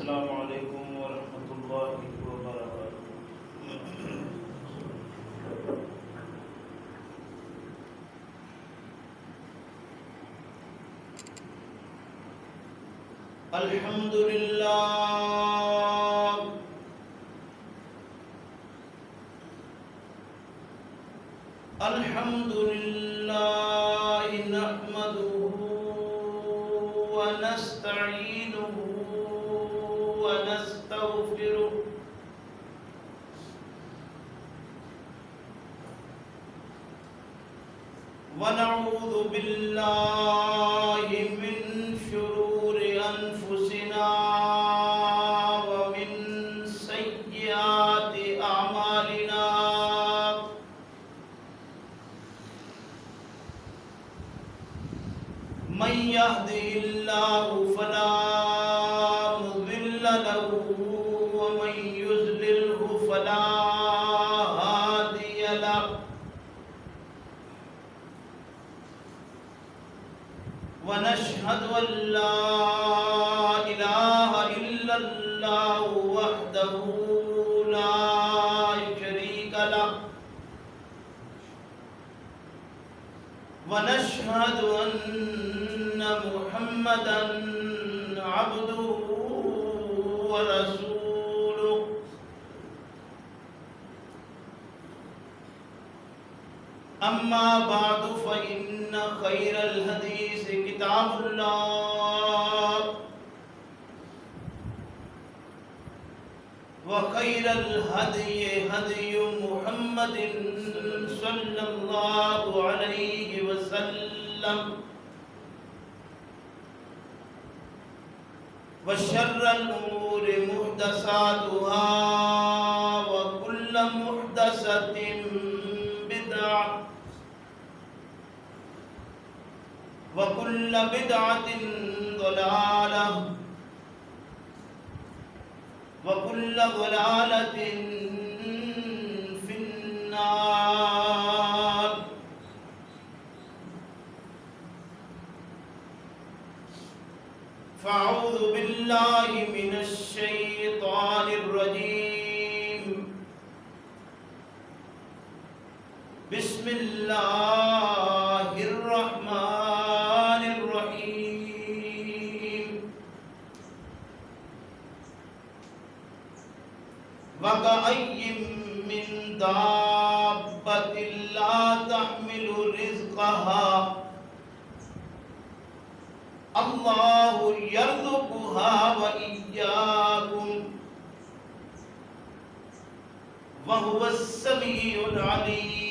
السلام علیکم ورحمۃ اللہ وبرکاتہ۔ الحمد للہ الحمد للہ نحمده ونستعینه ونستغفره ونعوذ باللہ من شرور انفسنا ومن سیئات اعمالنا من يهده الله فلا مضل له ومن يضلله فلا هادي له ونشهد أن لا إله إلا الله وحده لا شريك له ونشهد أن محمدا عبده ورسوله أما بعد فإن خير الحديث كتاب الله وخير الهدي هدي محمد صلى الله عليه وسلم وشر الأمور محدثاتها وكل محدثة بدعة وكل بدعة ضلالة وكل ضلالة في النار فأعوذ بالله من الشيطان الرجيم بسم الله الرحمن الرحيم وكأي من دابة لا تحمل رزقها الله يرزقها وإياكم وهو السميع العليم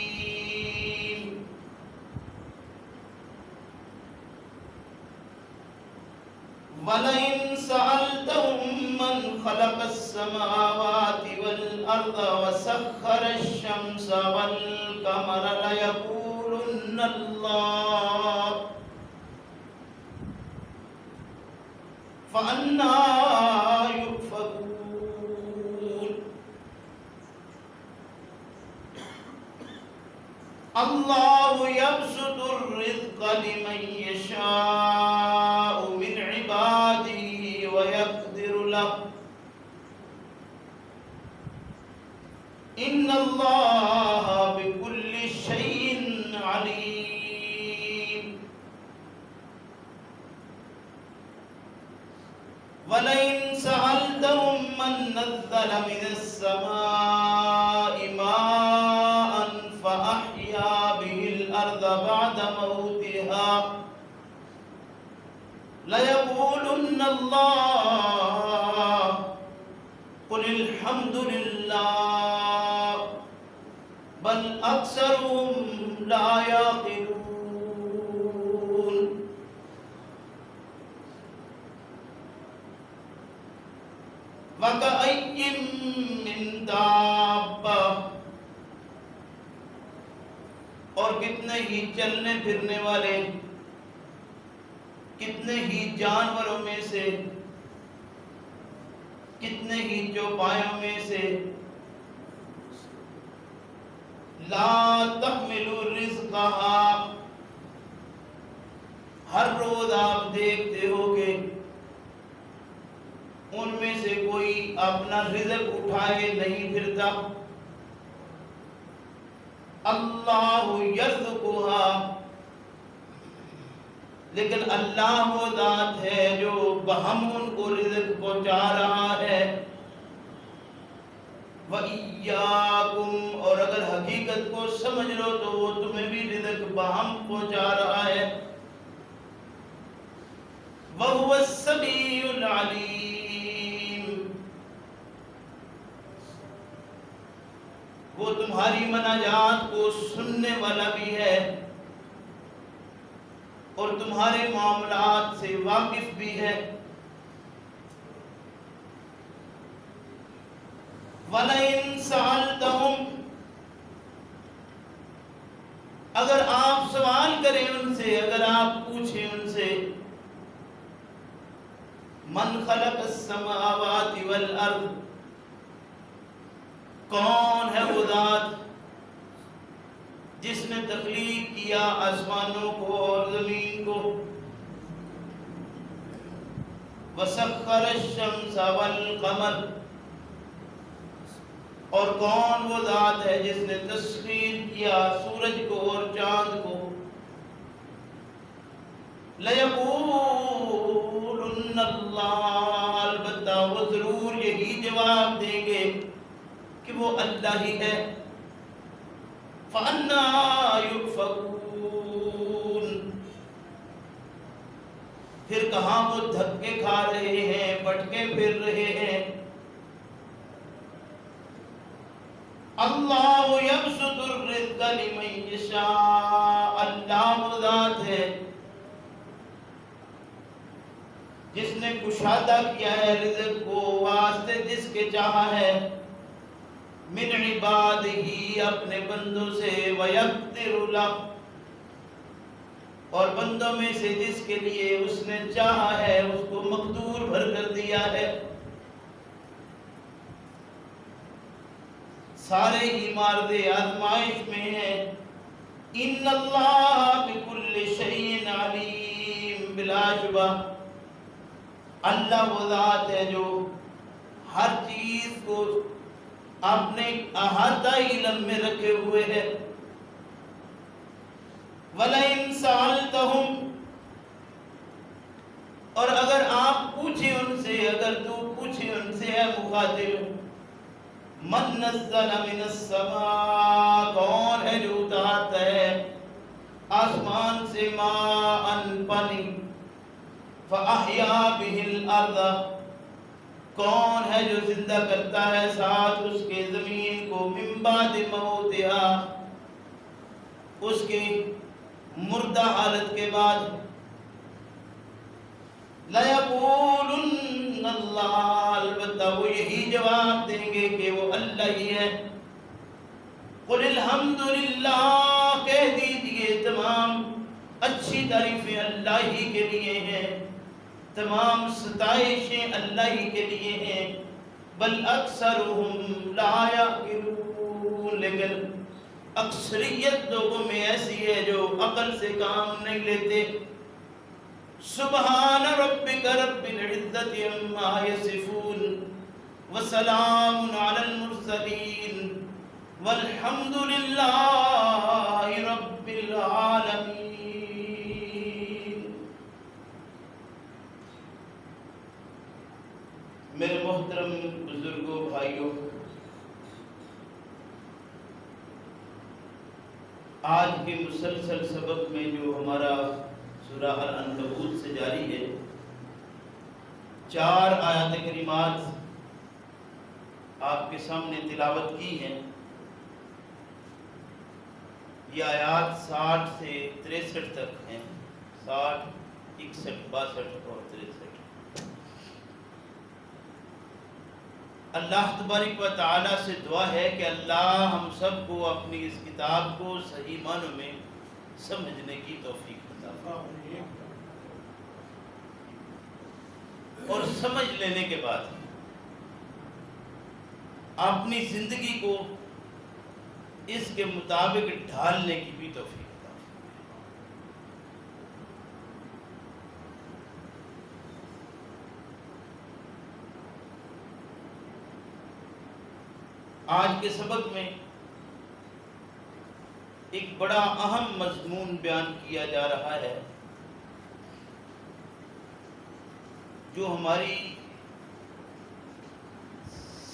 وَلَئِن سَأَلْتَهُم مَّنْ خَلَقَ السَّمَاوَاتِ وَالْأَرْضَ وَسَخَّرَ الشَّمْسَ وَالْقَمَرَ لَيَقُولُنَّ اللَّهُ فَأَنَّىٰ يُؤْفَكُونَ اللَّهُ يَبْسُطُ الرِّزْقَ لِمَن يَشَاءُ مِنْ عِبَادِهِ وَيَقْدِرُ لَهُ إِنَّ اللَّهَ بِكُلِّ شَيْءٍ عَلِيمٌ وَلَئِن سَأَلْتَهُم مَّن نَّزَّلَ مِنَ السَّمَاءِ مَاءً فَأَحْيَا بِهِ الْأَرْضَ بَعْدَ مَوْتِهَا لَيَقُولُنَّ اللَّهُ قُلِ الْحَمْدُ لِلَّهِ بَلْ أَكْثَرُهُمْ لَا يَعْقِلُونَ وَكَأَيٍّ مِّن دَابَّةٍ اور کتنے ہی چلنے پھرنے والے، کتنے ہی جانوروں میں سے، کتنے ہی چوپایوں میں سے لا تحمل رزقها ہر روز آپ دیکھتے ہو کہ ان میں سے کوئی اپنا رزق اٹھائے نہیں پھرتا. اللہ یرزقھا، لیکن اللہ وہ ذات ہے جو بہم ان کو رزق پہنچا رہا ہے. وَإِيَّاكُمْ، اور اگر حقیقت کو سمجھ لو تو وہ تمہیں بھی رزق بہم پہنچا رہا ہے. وَهُوَ السَّمِيعُ الْعَلِيمُ، وہ تمہاری مناجات کو سننے والا بھی ہے اور تمہارے معاملات سے واقف بھی ہے. وَلَئِن سَأَلْتَهُمْ، اگر آپ سوال کریں ان سے، اگر آپ پوچھیں ان سے، من خلق السماوات والارض، کون ہے وہ ذات جس نے تخلیق کیا آسمانوں کو اور زمین کو. وسخر الشمس والقمر، اور کون وہ ذات ہے جس نے تسخیر کیا سورج کو اور چاند کو. لَيَقُولُنَّ اللَّهُ، البتہ وہ ضرور یہی جواب دیں گے کہ وہ اللہ ہی ہے. فَأَنَّىٰ يُؤْفَكُونَ، پھر کہاں وہ دھکے کھا رہے ہیں، بٹکے پھر رہے ہیں. اللہ یبسط الرزق لمن یشاء، اللہ وہ ذات ہے جس نے کشادہ کیا ہے رزق کو واسطے جس کے چاہا ہے. من عبادہ، اپنے بندوں سے. ویقدر لہ، اور بندوں میں سے جس کے لیے اس نے چاہا ہے اس کو مقدور بھر کر دیا ہے. سارے ہی مارد آزمائش میں ہیں. ان اللہ بکل شیء علیم، بلا شبہ اللہ وہ ذات ہے جو ہر چیز کو اپنے احاطہ علم میں رکھے ہوئے ہے. وَلَئِن سَأَلْتَهُمْ، اور اگر آپ پوچھیں ان سے، اگر تو پوچھیں ان سے اے مخاطب، من نزل من السماء، کون ہے جو اتارتا ہے آسمان سے ماء پانی. فَأَحْيَا بِهِ الْأَرْضَ، کون ہے جو زندہ کرتا ہے ساتھ اس کے زمین کو. من بعد موتها، اس کی مردہ حالت کے بعد. لَيَقُولُنَّ اللَّهُ، البتہ وہ یہی جواب دیں گے کہ وہ اللہ ہی ہے. قُلِ الْحَمْدُ لِلَّهِ، کہہ دیجئے تمام اچھی تعریفیں اللہ ہی کے لیے ہیں، تمام ستائشیں اللہ ہی کے لیے ہیں. بل اکثرهم لا یعقلون، لیکن اکثریت لوگوں میں ایسی ہے جو عقل سے کام نہیں لیتے. سبحان ربک رب العزت عما یصفون، وسلام علی المرسلین، والحمد للہ رب العالمین. میرے محترم بزرگوں، بھائیوں، آج کے مسلسل سبق میں جو ہمارا سورہ العنکبوت سے جاری ہے، 4 آیات کریمات آپ کے سامنے تلاوت کی ہیں. یہ آیات 60 سے 63 تک ہیں، 60، 61، 62 اور 63. اللہ تبارک و تعالی سے دعا ہے کہ اللہ ہم سب کو اپنی اس کتاب کو صحیح معنوں میں سمجھنے کی توفیق عطا فرمائے، اور سمجھ لینے کے بعد اپنی زندگی کو اس کے مطابق ڈھالنے کی بھی توفیق عطا فرمائے. آج کے سبق میں ایک بڑا اہم مضمون بیان کیا جا رہا ہے جو ہماری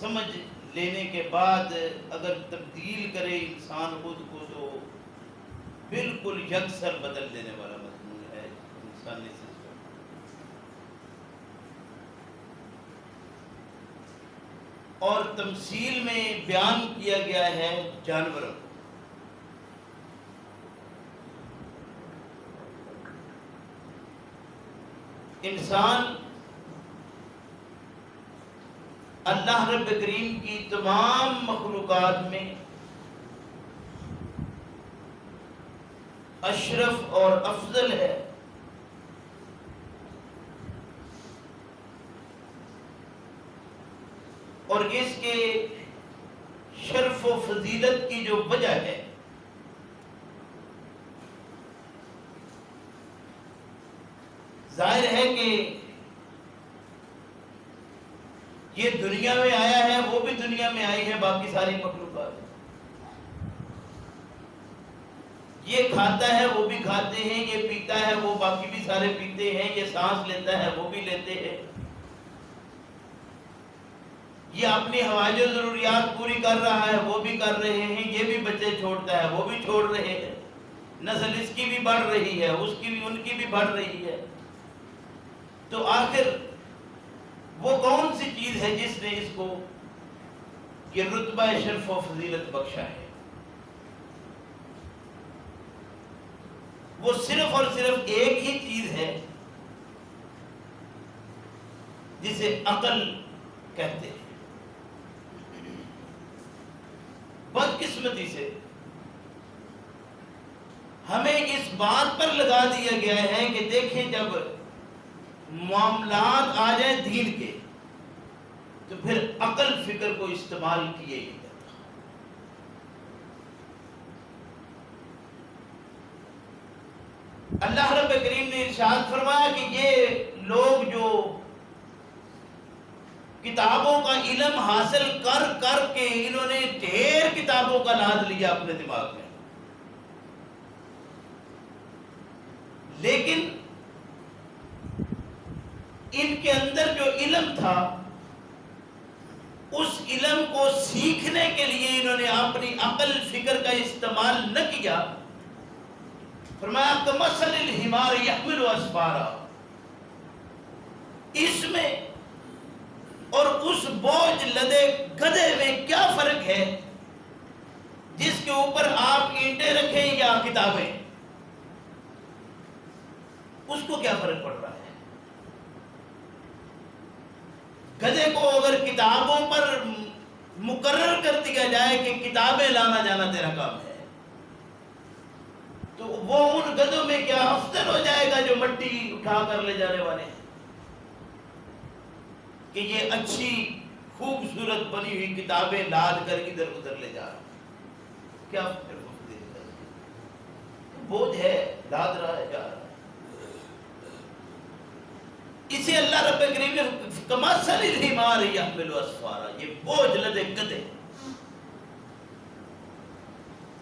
سمجھ لینے کے بعد اگر تبدیل کرے انسان خود کو تو بالکل یکسر بدل دینے والا مضمون ہے انسانی سسٹم. اور تمثیل میں بیان کیا گیا ہے جانوروں. انسان اللہ رب کریم کی تمام مخلوقات میں اشرف اور افضل ہے. اور اس کے شرف و فضیلت کی جو وجہ ہے ظاہر ہے کہ یہ دنیا میں آیا ہے، وہ بھی دنیا میں آئی ہے باقی ساری مخلوقات. یہ کھاتا ہے وہ بھی کھاتے ہیں، یہ پیتا ہے وہ باقی بھی سارے پیتے ہیں، یہ سانس لیتا ہے وہ بھی لیتے ہیں، یہ اپنی حوائج و ضروریات پوری کر رہا ہے وہ بھی کر رہے ہیں، یہ بھی بچے چھوڑتا ہے وہ بھی چھوڑ رہے ہیں، نسل اس کی بھی بڑھ رہی ہے، اس کی بھی، ان کی بھی بڑھ رہی ہے. تو آخر وہ کون سی چیز ہے جس نے اس کو یہ رتبہ شرف و فضیلت بخشا ہے؟ وہ صرف اور صرف ایک ہی چیز ہے جسے عقل کہتے ہیں. بدقسمتی سے ہمیں اس بات پر لگا دیا گیا ہے کہ دیکھیں جب معاملات آ جائیں دین کے تو پھر عقل فکر کو استعمال کیے ہی جاتا. اللہ رب کریم نے ارشاد فرمایا کہ یہ لوگ جو کتابوں کا علم حاصل کر کر کے انہوں نے ڈھیر کتابوں کا لاد لیا اپنے دماغ میں، لیکن ان کے اندر جو علم تھا اس علم کو سیکھنے کے لیے انہوں نے اپنی عقل فکر کا استعمال نہ کیا. فرمایا کمثل الحمار یحمل اسفارا، اس میں اور اس بوجھ لدے گدھے میں کیا فرق ہے جس کے اوپر آپ اینٹیں رکھیں یا کتابیں؟ اس کو کیا فرق پڑ رہا ہے؟ گدھے کو اگر کتابوں پر مقرر کر دیا جائے کہ کتابیں لانا جانا تیرا کام ہے تو وہ ان گدھوں میں کیا افضل ہو جائے گا جو مٹی اٹھا کر لے جانے والے ہیں کہ یہ اچھی خوبصورت بنی ہوئی کتابیں لاد کر ادھر ادھر لے جا رہے ہیں. کیا بوجھ ہے، لاد رہا ہے، جا رہا ہے. اسے اللہ رب کریم نے کمثل الحمار یحمل اسفارا، یہ بوجھ لدے گدھے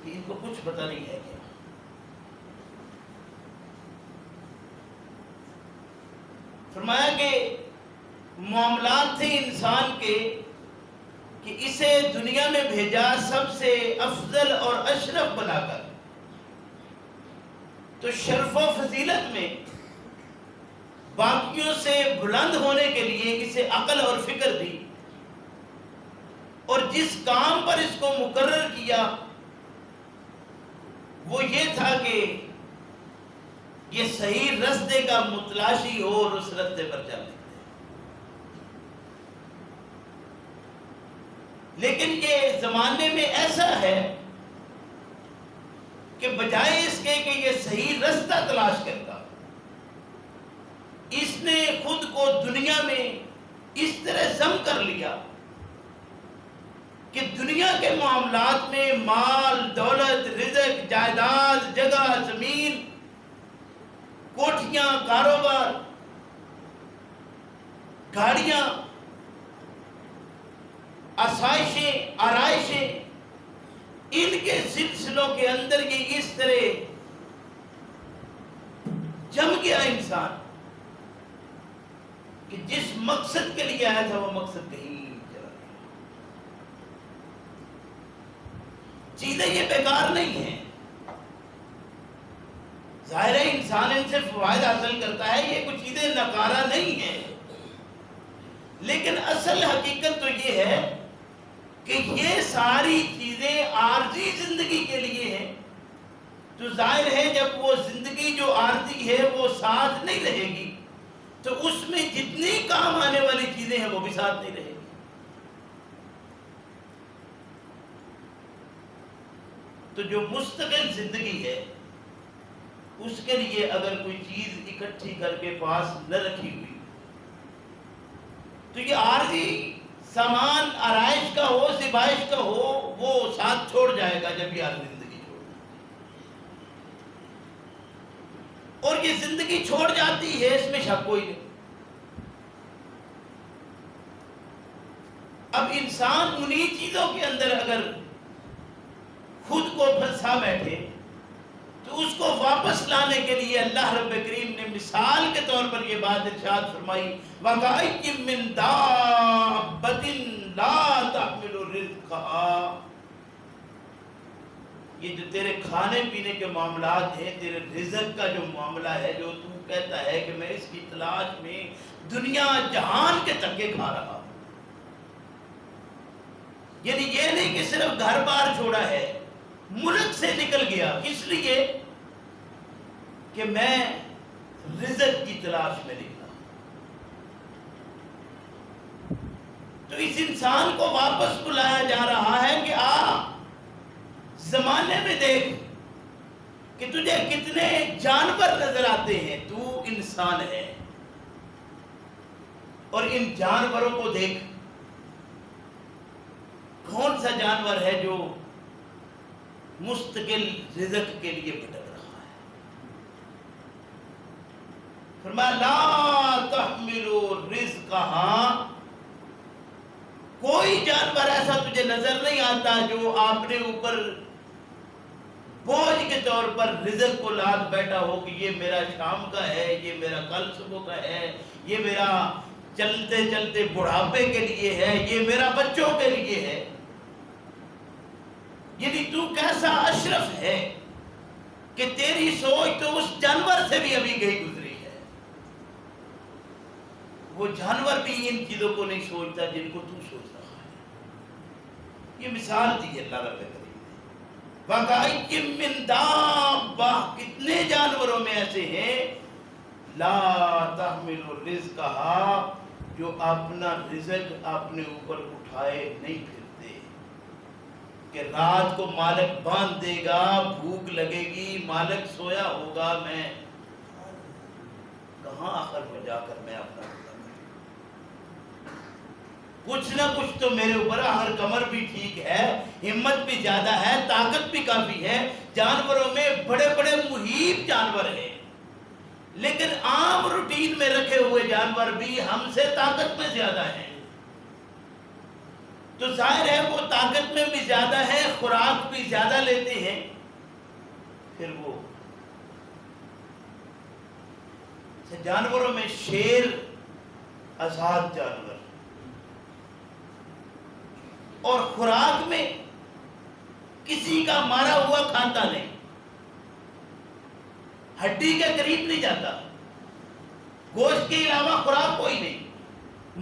کہ ان کو کچھ پتہ نہیں ہے کیا. فرمایا کہ معاملات تھے انسان کے کہ اسے دنیا میں بھیجا سب سے افضل اور اشرف بنا کر، تو شرف و فضیلت میں باقیوں سے بلند ہونے کے لیے اسے عقل اور فکر دی، اور جس کام پر اس کو مقرر کیا وہ یہ تھا کہ یہ صحیح رستے کا متلاشی ہو اور اس رستے پر چلے. لیکن یہ زمانے میں ایسا ہے کہ بجائے اس کے کہ یہ صحیح رستہ تلاش کرتا، اس نے خود کو دنیا میں اس طرح ضم کر لیا کہ دنیا کے معاملات میں مال، دولت، رزق، جائیداد، جگہ، زمین، کوٹھیاں، کاروبار، گاڑیاں، آسائشیں، آرائشیں، ان کے سلسلوں کے اندر یہ اس طرح جم گیا انسان کہ جس مقصد کے لیے آیا تھا وہ مقصد کہیں چلا گیا۔ چیزیں یہ بیکار نہیں ہیں، ظاہر ہے انسان ان سے فوائد حاصل کرتا ہے، یہ کچھ چیزیں ناکارہ نہیں ہیں، لیکن اصل حقیقت تو یہ ہے کہ یہ ساری چیزیں عارضی زندگی کے لیے ہیں، تو ظاہر ہے جب وہ زندگی جو عارضی ہے وہ ساتھ نہیں رہے گی تو اس میں جتنی کام آنے والی چیزیں ہیں وہ بھی ساتھ نہیں رہے گی۔ تو جو مستقل زندگی ہے اس کے لیے اگر کوئی چیز اکٹھی کر کے پاس نہ رکھی ہوئی تو یہ عارضی سامان آرائش کا ہو، زیبائش کا ہو، وہ ساتھ چھوڑ جائے گا جب یہ عارضی زندگی چھوڑ جائے گی۔ اور یہ زندگی چھوڑ جاتی ہے اس میں شک کوئی نہیں۔ اب انسان انہی چیزوں کے اندر اگر خود کو پھنسا بیٹھے تو اس کو واپس لانے کے لیے اللہ رب کریم نے مثال کے طور پر یہ بات ارشاد فرمائی، وَكَأَيٍّ مِّن دَابَّةٍ لَا تَحْمِلُ رِزْقَهَا۔ یہ جو تیرے کھانے پینے کے معاملات ہیں، تیرے رزق کا جو معاملہ ہے، جو تو کہتا ہے کہ میں اس کی تلاش میں دنیا جہان کے تکے کھا رہا ہوں، یعنی یہ نہیں کہ صرف گھر بار چھوڑا ہے، ملک سے نکل گیا، اس لیے کہ میں رزق کی تلاش میں نکلا۔ تو اس انسان کو واپس بلایا جا رہا ہے کہ زمانے میں دیکھ کہ تجھے کتنے جانور نظر آتے ہیں، تو انسان ہے، اور ان جانوروں کو دیکھ، کون سا جانور ہے جو مستقل رزق کے لیے بھٹک رہا ہے؟ فرمایا لا تحملوا رزقها، کوئی جانور ایسا تجھے نظر نہیں آتا جو آپ نے اوپر بوجھ کے طور پر رزق کو لاد بیٹھا ہو کہ یہ میرا شام کا ہے، یہ میرا کل صبح کا ہے، یہ میرا چلتے چلتے بڑھاپے کے لیے ہے، یہ میرا بچوں کے لیے ہے۔ یعنی تو کیسا اشرف ہے کہ تیری سوچ تو اس جانور سے بھی ابھی گئی گزری ہے۔ وہ جانور بھی ان چیزوں کو نہیں سوچتا جن کو تو سوچ رہا ہے۔ یہ مثال دی اللہ رب کریم نے، وَكَأَيٍّ مِّن دَابَّةٍ، کتنے جانوروں میں ایسے ہیں لا تحمل رزقها، جو اپنا رزق اپنے اوپر اٹھائے نہیں پھرتے، کہ رات کو مالک باندھ دے گا، بھوک لگے گی، مالک سویا ہوگا، میں کہاں آخر میں جا کر میں اپنا کچھ نہ کچھ تو میرے اوپر، آخر کمر بھی ٹھیک ہے، ہمت بھی زیادہ ہے، طاقت بھی کافی ہے۔ جانوروں میں بڑے بڑے مہیب جانور ہیں، لیکن عام روٹین میں رکھے ہوئے جانور بھی ہم سے طاقت میں زیادہ ہیں، تو ظاہر ہے وہ طاقت میں بھی زیادہ ہے، خوراک بھی زیادہ لیتے ہیں، پھر وہ جانوروں میں شیر آزاد جانور، اور خوراک میں کسی کا مارا ہوا کھاتا نہیں، ہڈی کے قریب نہیں جاتا، گوشت کے علاوہ خوراک کوئی نہیں،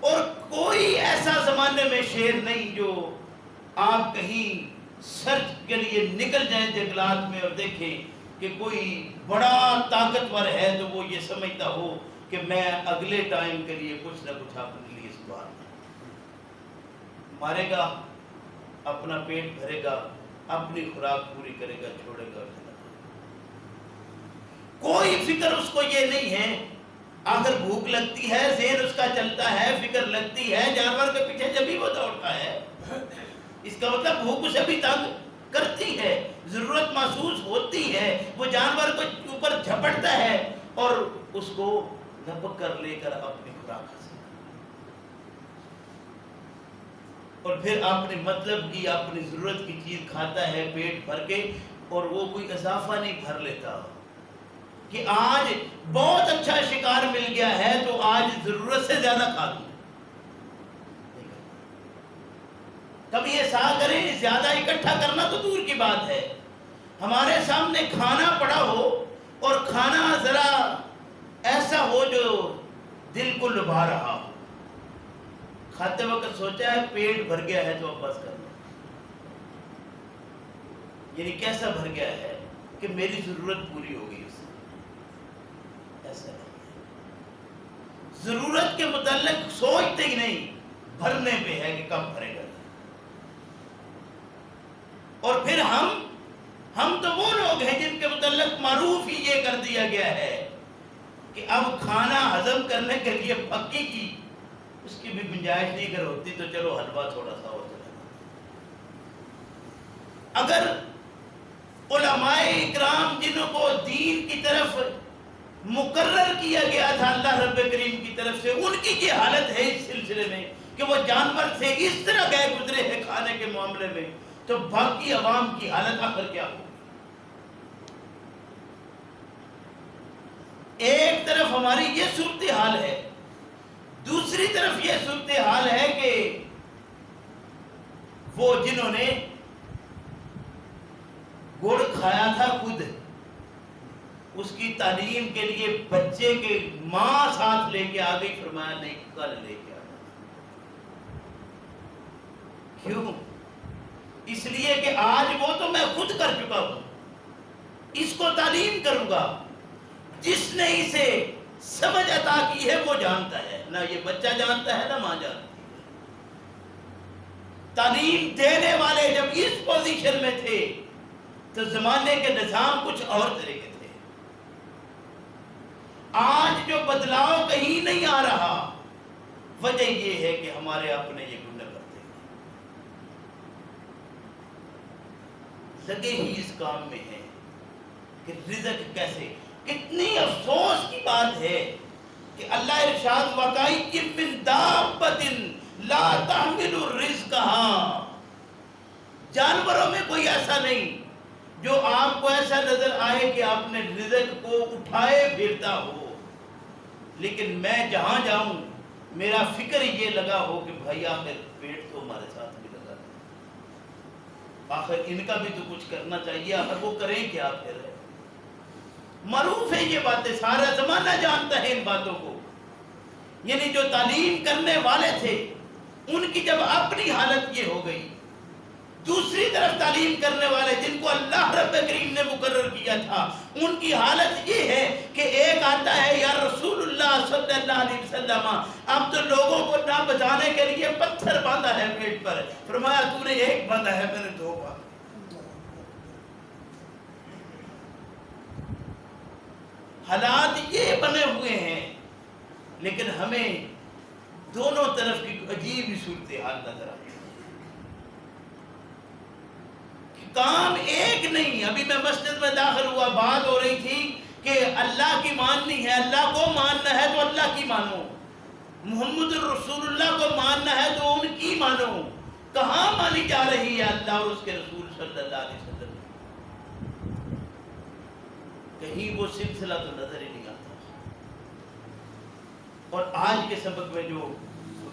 اور کوئی ایسا زمانے میں شیر نہیں جو آپ کہیں سرچ کے لیے نکل جائیں جنگلات میں اور دیکھیں کہ کوئی بڑا طاقتور ہے تو وہ یہ سمجھتا ہو کہ میں اگلے ٹائم کے لیے کچھ نہ کچھ اپنے لیے سنبھال مارے گا، اپنا پیٹ بھرے گا، اپنی خوراک پوری کرے گا، چھوڑے گا اور چلا جائے گا۔ کوئی فکر اس کو یہ نہیں ہے، آخر بھوک لگتی ہے، ذہن اس کا چلتا ہے، فکر لگتی ہے، جانور کے پیچھے جب ہی وہ دوڑتا ہے، اس کا مطلب بھوک اسے بھی تنگ کرتی ہے، ضرورت محسوس ہوتی ہے، وہ جانور کو اوپر جھپٹتا ہے اور اس کو لپک کر لے کر اپنی خوراک حاصل کر، اور پھر اپنے مطلب کی اپنی ضرورت کی چیز کھاتا ہے پیٹ بھر کے، اور وہ کوئی اضافہ نہیں بھر لیتا کہ آج بہت اچھا شکار مل گیا ہے تو آج ضرورت سے زیادہ کھا لوں۔ کبھی ایسا کریں، زیادہ اکٹھا کرنا تو دور کی بات ہے، ہمارے سامنے کھانا پڑا ہو اور کھانا ذرا ایسا ہو جو دل کو لبھا رہا ہو، کھاتے وقت سوچا ہے پیٹ بھر گیا ہے تو اب بس کر لو، یعنی کیسا بھر گیا ہے کہ میری ضرورت پوری ہو گئی، اس سے ایسا نہیں، ضرورت کے متعلق سوچتے ہی نہیں، بھرنے پہ ہے کہ کب بھرے گا۔ اور پھر ہم تو وہ لوگ ہیں جن کے متعلق معروف ہی یہ کر دیا گیا ہے کہ اب کھانا ہضم کرنے کے لیے پکی کی اس کی بھی گنجائش نہیں اگر ہوتی تو چلو حلوہ تھوڑا سا ہو چلے۔ اگر علماء اکرام جنہوں کو دین کی طرف مقرر کیا گیا تھا اللہ رب کریم کی طرف سے، ان کی یہ حالت ہے اس سلسلے میں کہ وہ جانور سے اس طرح گئے گزرے ہیں کھانے کے معاملے میں، تو باقی عوام کی حالت آخر کیا ہو؟ ایک طرف ہماری یہ صورتحال ہے، دوسری طرف یہ صورتحال ہے کہ وہ جنہوں نے گڑ کھایا تھا خود، اس کی تعلیم کے لیے بچے کے ماں ساتھ لے کے آ گئی، فرمایا نہیں کل لے کے آنا۔ کیوں؟ اس لیے کہ آج وہ تو میں خود کر چکا ہوں، اس کو تعلیم کروں گا۔ جس نے اسے سمجھ عطا کی ہے وہ جانتا ہے، نہ یہ بچہ جانتا ہے نہ ماں جانتی ہے۔ تعلیم دینے والے جب اس پوزیشن میں تھے تو زمانے کے نظام کچھ اور طرح کے تھے۔ آج جو بدلاؤ کہیں نہیں آ رہا، وجہ یہ ہے کہ ہمارے اپنے یہ گناہ کرتے ہیں، لگے ہی اس کام میں ہیں کہ رزق کیسے۔ کتنی افسوس کی بات ہے کہ اللہ ارشاد واقعی کہ من دابۃ لا تحمل رزقها، جانوروں میں کوئی ایسا نہیں جو آپ کو ایسا نظر آئے کہ آپ نے رزق کو اٹھائے پھرتا ہو، لیکن میں جہاں جاؤں میرا فکر یہ لگا ہو کہ بھائی آخر پیٹ تو ہمارے ساتھ بھی لگا ہے، آخر ان کا بھی تو کچھ کرنا چاہیے، آخر وہ کریں کیا پھر۔ معروف ہے یہ باتیں، سارا زمانہ جانتا ہے ان باتوں کو، یعنی جو تعلیم کرنے والے تھے ان کی جب اپنی حالت یہ ہو گئی، دوسری طرف تعلیم کرنے والے جن کو اللہ رب کریم نے مقرر کیا تھا ان کی حالت یہ ہے کہ ایک آتا ہے یا رسول اللہ صلی اللہ علیہ وسلم اب تو لوگوں کو نہ بچانے کے لیے پتھر باندھا ہے پیٹ پر، فرمایا تو نے ایک باندھا ہے میں نے دو باندھا۔ حالات یہ بنے ہوئے ہیں، لیکن ہمیں دونوں طرف کی عجیب صورتحال نظر آتی ہے، کام ایک نہیں۔ ابھی میں مسجد میں داخل ہوا، بات ہو رہی تھی کہ اللہ کی ماننی ہے، اللہ کو ماننا ہے تو اللہ کی مانو، محمد رسول اللہ کو ماننا ہے تو ان کی مانو۔ کہاں مانی جا رہی ہے اللہ اور اس کے رسول صلی اللہ علیہ وسلم؟ کہیں وہ سلسلہ تو نظر ہی نہیں آتا۔ اور آج کے سبق میں جو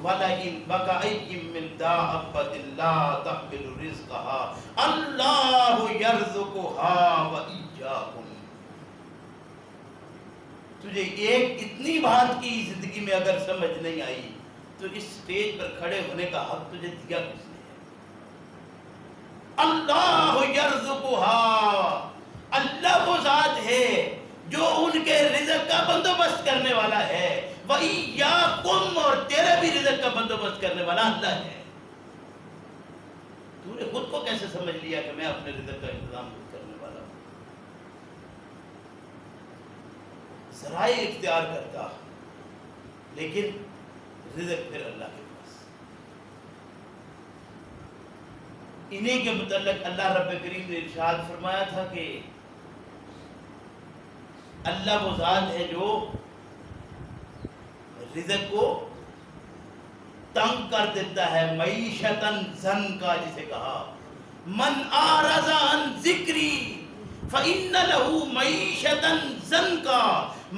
وَلَئِن بَقَئِكِم مِّن دَابَّةٍ لَا تَحْمِلُ رِزْقَهَا اللَّهُ يَرْزُقُهَا وَإِيَّاكُمْ۔ تجھے ایک اتنی بات کی زندگی میں اگر سمجھ نہیں آئی تو اس سٹیج پر کھڑے ہونے کا حق تجھے دیا کس نے ہے؟ اللہ یرزقها، اللہ وہ ذات ہے جو ان کے رزق کا بندوبست کرنے والا ہے، وَإِيَّاكُمْ، اور تیرے بھی رزق کا بندوبست کرنے والا اللہ ہے۔ تو نے خود کو کیسے سمجھ لیا کہ میں اپنے رزق کا انتظام خود کرنے والا ہوں؟ ذرائع اختیار کرتا لیکن رزق پھر اللہ کے پاس۔ انہیں کے متعلق اللہ رب کریم نے ارشاد فرمایا تھا کہ اللہ وہ ذات ہے جو رزق کو تنگ کر دیتا ہے. معیشتاً زن کا جسے کہا من اعرض عن ذکری فإن له معیشتاً زن کا.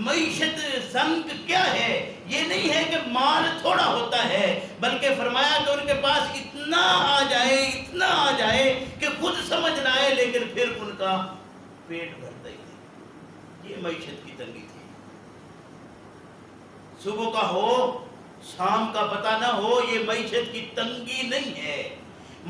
معیشت زنک کیا ہے؟ یہ نہیں ہے کہ مال تھوڑا ہوتا ہے، بلکہ فرمایا کہ ان کے پاس اتنا آ جائے کہ خود سمجھ نہ آئے لیکن پھر ان کا پیٹ بھرتا ہی نہیں. یہ معیشت کی تنگی تھی. صبح کا ہو شام کا پتہ نہ ہو، یہ معیشت کی تنگی نہیں ہے.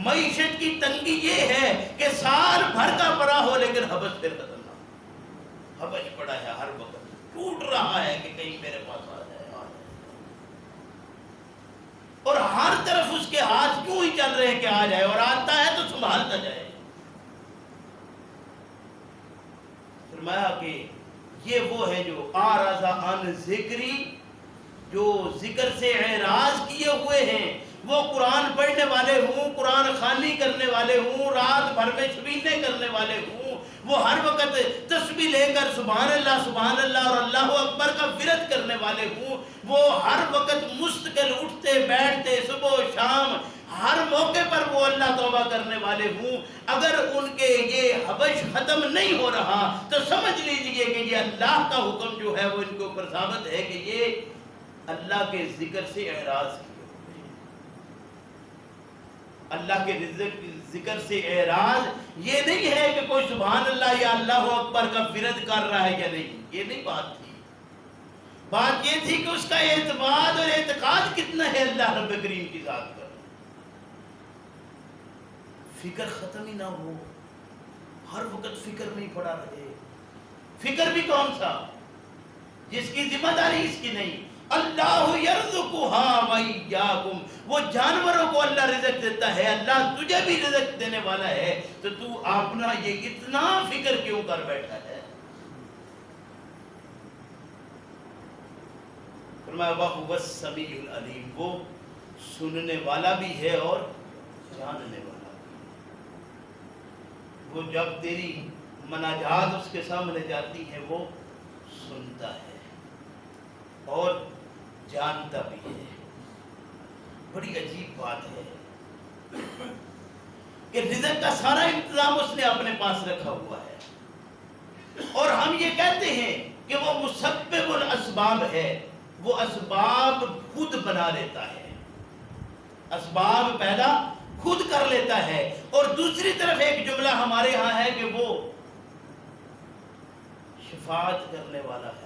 معیشت کی تنگی یہ ہے کہ سال بھر کا پڑا ہو لیکن حبش پھر ختم نہ ہو. حبش پڑا ہے ہر وقت، ٹوٹ رہا ہے کہ کہیں میرے پاس آ جائے. اور ہر طرف اس کے ہاتھ کیوں ہی چل رہے ہیں کہ آ جائے، اور آتا ہے تو سنبھالتا جائے. فرمایا کہ یہ وہ ہے جو اعرض عن ذکری، جو ذکر سے اعراض کیے ہوئے ہیں. وہ قرآن پڑھنے والے ہوں، قرآن خوانی کرنے والے ہوں، رات بھر میں شبینے کرنے والے ہوں، وہ ہر وقت تسبیح لے کر سبحان اللہ اور اللہ اکبر کا ورد کرنے والے ہوں، وہ ہر وقت مستقل اٹھتے بیٹھتے صبح و شام ہر موقع پر وہ اللہ توبہ کرنے والے ہوں. اگر ان کے یہ حبش ختم نہیں ہو رہا تو سمجھ لیجئے کہ یہ اللہ کا حکم جو ہے وہ ان کے اوپر ثابت ہے کہ یہ اللہ کے ذکر سے اعراض کیے ہوئے ہیں. اللہ کے ذکر سے اعراض یہ نہیں ہے کہ کوئی سبحان اللہ یا اللہ اکبر کا ورد کر رہا ہے یا نہیں، یہ نہیں بات تھی. بات یہ تھی کہ اس کا اعتماد اور اعتقاد کتنا ہے اللہ رب کریم کی ذات پر. فکر ختم ہی نہ ہو، ہر وقت فکر نہیں پڑا رہے. فکر بھی کون سا؟ جس کی ذمہ داری اس کی نہیں. اللہ یرزقها وإیاکم، وہ جانوروں کو اللہ رزق دیتا ہے، اللہ تجھے بھی رزق دینے والا ہے، تو تو اپنا یہ اتنا فکر کیوں کر بیٹھا ہے؟ فرمایا وَهُوَ السَّمِيعُ الْعَلِيمُ، وہ سننے والا بھی ہے اور جاننے والا بھی. وہ جب تیری مناجات اس کے سامنے جاتی ہیں وہ سنتا ہے اور جانتا بھی ہے. بڑی عجیب بات ہے کہ رزق کا سارا انتظام اس نے اپنے پاس رکھا ہوا ہے، اور ہم یہ کہتے ہیں کہ وہ مسبب الاسباب ہے. وہ اسباب خود بنا لیتا ہے، اسباب پیدا خود کر لیتا ہے. اور دوسری طرف ایک جملہ ہمارے ہاں ہے کہ وہ شفاعت کرنے والا ہے.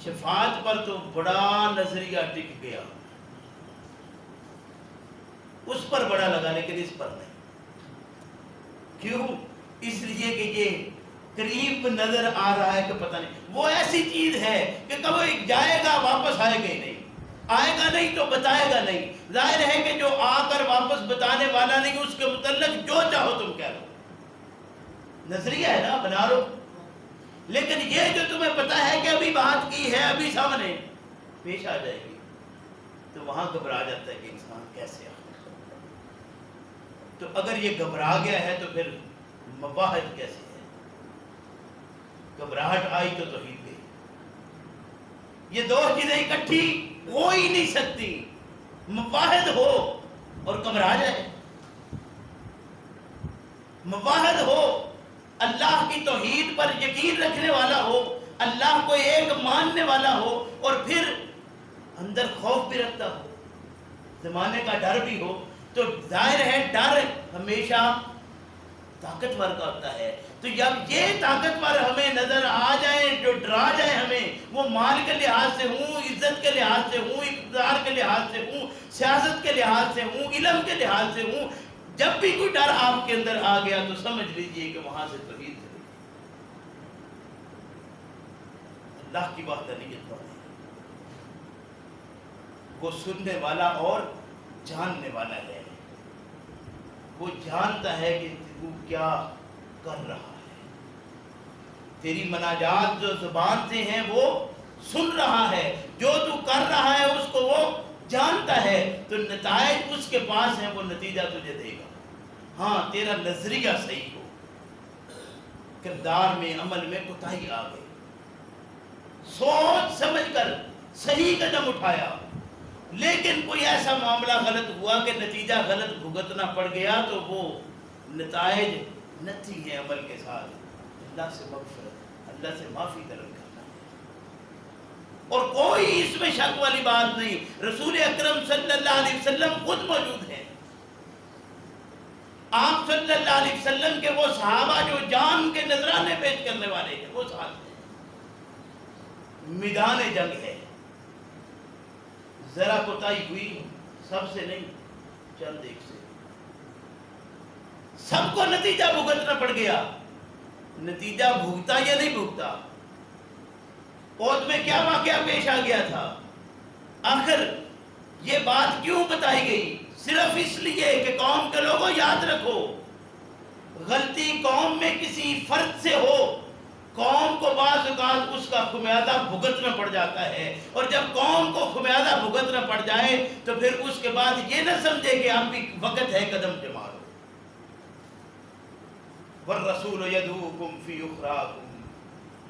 شفاعت پر تو بڑا نظریہ ٹک گیا، اس پر بڑا لگا لیکن اس پر نہیں. کیوں؟ اس لیے کہ یہ قریب نظر آ رہا ہے کہ پتہ نہیں. وہ ایسی چیز ہے کہ کبھی جائے گا واپس آئے گا ہی نہیں، آئے گا نہیں تو بتائے گا نہیں. ظاہر ہے کہ جو آ کر واپس بتانے والا نہیں، اس کے متعلق جو چاہو تم کہہ لو. نظریہ ہے نا، بنا لو. لیکن یہ جو تمہیں پتا ہے کہ ابھی بات کی ہے، ابھی سامنے پیش آ جائے گی، تو وہاں گھبرا جاتا ہے کہ انسان کیسے آ. تو اگر یہ گھبرا گیا ہے تو پھر مواحد کیسے ہے؟ گھبراہٹ آئی تو توحید گئی. یہ دو چیزیں اکٹھی ہو ہی نہیں سکتی. مواحد ہو اور گھبرا جائے، مواحد ہو، اللہ کی توحید پر یقین رکھنے والا ہو، اللہ کو ایک ماننے والا ہو، اور پھر اندر خوف بھی رکھتا ہو، زمانے کا ڈر بھی ہو. تو ظاہر ہے ڈر ہمیشہ طاقتور کا ہوتا ہے. تو جب یہ طاقتور ہمیں نظر آ جائیں، جو ڈرا جائیں ہمیں، وہ مال کے لحاظ سے ہوں، عزت کے لحاظ سے ہوں، اقتدار کے لحاظ سے ہوں، سیاست کے لحاظ سے ہوں، علم کے لحاظ سے ہوں، جب بھی کوئی ڈر آپ کے اندر آ گیا تو سمجھ لیجئے کہ وہاں سے توحید ہے. اللہ کی وحدانیت پر وہ سننے والا اور جاننے والا ہے. وہ جانتا ہے کہ تو کیا کر رہا ہے. تیری مناجات جو زبان سے ہیں وہ سن رہا ہے، جو تو کر رہا ہے اس کو وہ جانتا ہے. تو نتائج اس کے پاس ہیں، وہ نتیجہ تجھے دے گا. ہاں تیرا نظریہ صحیح ہو، کردار میں عمل میں کوتاہی آ گئی، سوچ سمجھ کر صحیح قدم اٹھایا، لیکن کوئی ایسا معاملہ غلط ہوا کہ نتیجہ غلط بھگتنا پڑ گیا، تو وہ نتائج نتی ہیں عمل کے ساتھ اللہ سے مغفرت، اللہ سے معافی طلب کرنا ہے۔ اور کوئی اس میں شک والی بات نہیں، رسول اکرم صلی اللہ علیہ وسلم خود موجود ہیں، آپ صلی اللہ علیہ وسلم کے وہ صحابہ جو جان کے نذرانے پیش کرنے والے ہیں، وہ ساتھ ہیں، میدان جنگ ہے، ذرا کوتاہی ہوئی سب سے نہیں چند ایک سے، سب کو نتیجہ بھگتنا پڑ گیا۔ نتیجہ بھگتا یا نہیں بھگتا؟ عہد میں کیا واقعہ پیش آ گیا تھا؟ آخر یہ بات کیوں بتائی گئی؟ صرف اس لیے کہ قوم کے لوگوں یاد رکھو، غلطی قوم میں کسی فرد سے ہو، قوم کو بعض اوقات اس کا خمیازہ بھگتنا پڑ جاتا ہے، اور جب قوم کو خمیازہ بھگتنا پڑ جائے تو پھر اس کے بعد یہ نہ سمجھے کہ اب بھی وقت ہے قدم جما لو۔ والرسول یدعوکم فی اخراکم،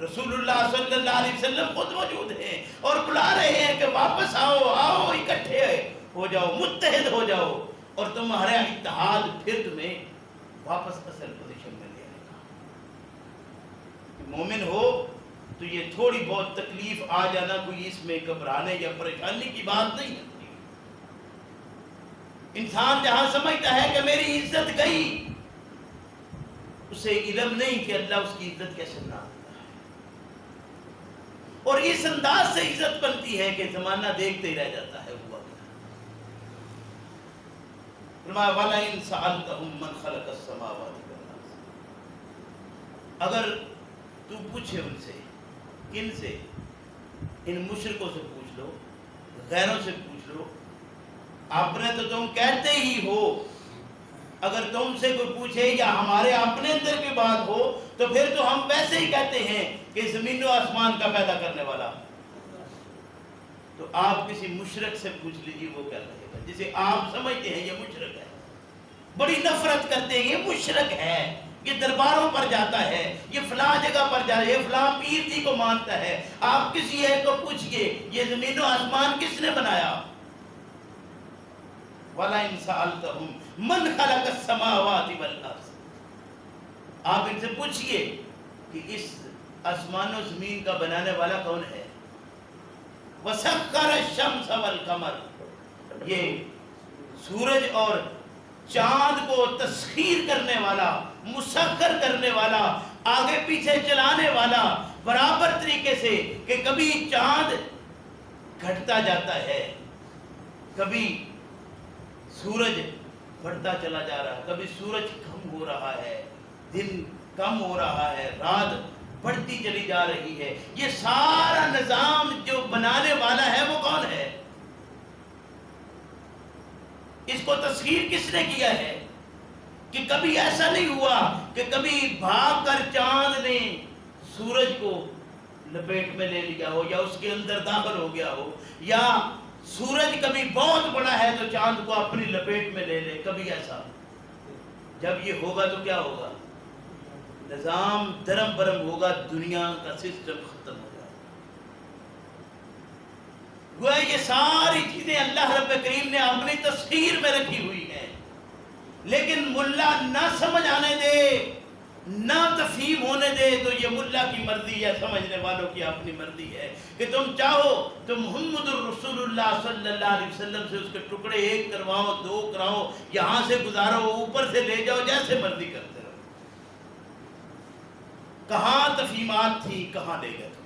رسول اللہ صلی اللہ علیہ وسلم خود موجود ہیں اور بلا رہے ہیں کہ واپس آؤ، آؤ اکٹھے ہو جاؤ، متحد ہو جاؤ، اور تمہارا اتحاد پھر تمہیں واپس اصل پوزیشن میں لے آئے گا۔ مومن ہو تو یہ تھوڑی بہت تکلیف آ جانا کوئی اس میں گھبرانے یا پریشانی کی بات نہیں ہوتی۔ انسان جہاں سمجھتا ہے کہ میری عزت گئی، اسے علم نہیں کہ اللہ اس کی عزت کیسے نہ ہوتا ہے، اور اس انداز سے عزت بنتی ہے کہ زمانہ دیکھتے ہی رہ جاتا ہے۔ ہوا فرمایا وَلَئِن سَأَلْتَهُم مَّنْ خَلَقَ السَّمَاوَاتِ وَالْأَرْضَ، اگر تو پوچھے ان سے، کن سے؟ ان مشرکوں سے پوچھ لو، غیروں سے پوچھ لو، اپنے تو تم کہتے ہی ہو، اگر تم سے کوئی پوچھے یا ہمارے اپنے اندر کی بات ہو تو پھر تو ہم ویسے ہی کہتے ہیں کہ زمین و آسمان کا پیدا کرنے والا۔ تو آپ کسی مشرک سے پوچھ لیجیے، وہ کیا کہے گا؟ جسے آپ سمجھتے ہیں یہ مشرک ہے، بڑی نفرت کرتے ہیں، یہ مشرک ہے، یہ درباروں پر جاتا ہے، یہ فلاں جگہ پر جاتا ہے، یہ فلاں پیر جی کو مانتا ہے، آپ کسی ایک کو پوچھئے یہ زمین و آسمان کس نے بنایا؟ وَلَئِن سَأَلْتَهُم مَّنْ خَلَقَ السَّمَاوَاتِ وَالْأَرْضَ، آپ ان سے پوچھئے کہ اس آسمان و زمین کا بنانے والا کون ہے؟ وَسَخَّرَ الشَّمْسَ وَالْقَمَرَ، یہ سورج اور چاند کو تسخیر کرنے والا، مسخر کرنے والا، آگے پیچھے چلانے والا، برابر طریقے سے کہ کبھی چاند گھٹتا جاتا ہے، کبھی سورج بڑھتا چلا جا رہا ہے، کبھی سورج کم ہو رہا ہے، دن کم ہو رہا ہے، رات بڑھتی چلی جا رہی ہے۔ یہ سارا نظام جو بنانے والا ہے وہ کون ہے؟ اس کو تسخیر کس نے کیا ہے؟ کہ کبھی ایسا نہیں ہوا کہ کبھی بھاگ کر چاند نے سورج کو لپیٹ میں لے لیا ہو یا اس کے اندر داخل ہو گیا ہو، یا سورج کبھی بہت بڑا ہے تو چاند کو اپنی لپیٹ میں لے لے، کبھی ایسا۔ جب یہ ہوگا تو کیا ہوگا؟ نظام درم برم ہوگا، دنیا کا سسٹم ختم ہو جائے گا۔ گویا یہ ساری چیزیں اللہ رب کریم نے اپنی تسخیر میں رکھی ہوئی ہیں، لیکن ملا نہ سمجھ آنے دے، نہ تفہیم ہونے دے تو یہ ملا کی مرضی ہے، سمجھنے والوں کی اپنی مرضی ہے کہ تم چاہو تو محمد الرسول اللہ صلی اللہ علیہ وسلم سے اس کے ٹکڑے ایک کرواؤ، دو کراؤ، یہاں سے گزارو، اوپر سے لے جاؤ، جیسے مرضی کرتے رہو۔ کہاں تفہیمات تھی، کہاں لے گئے تم؟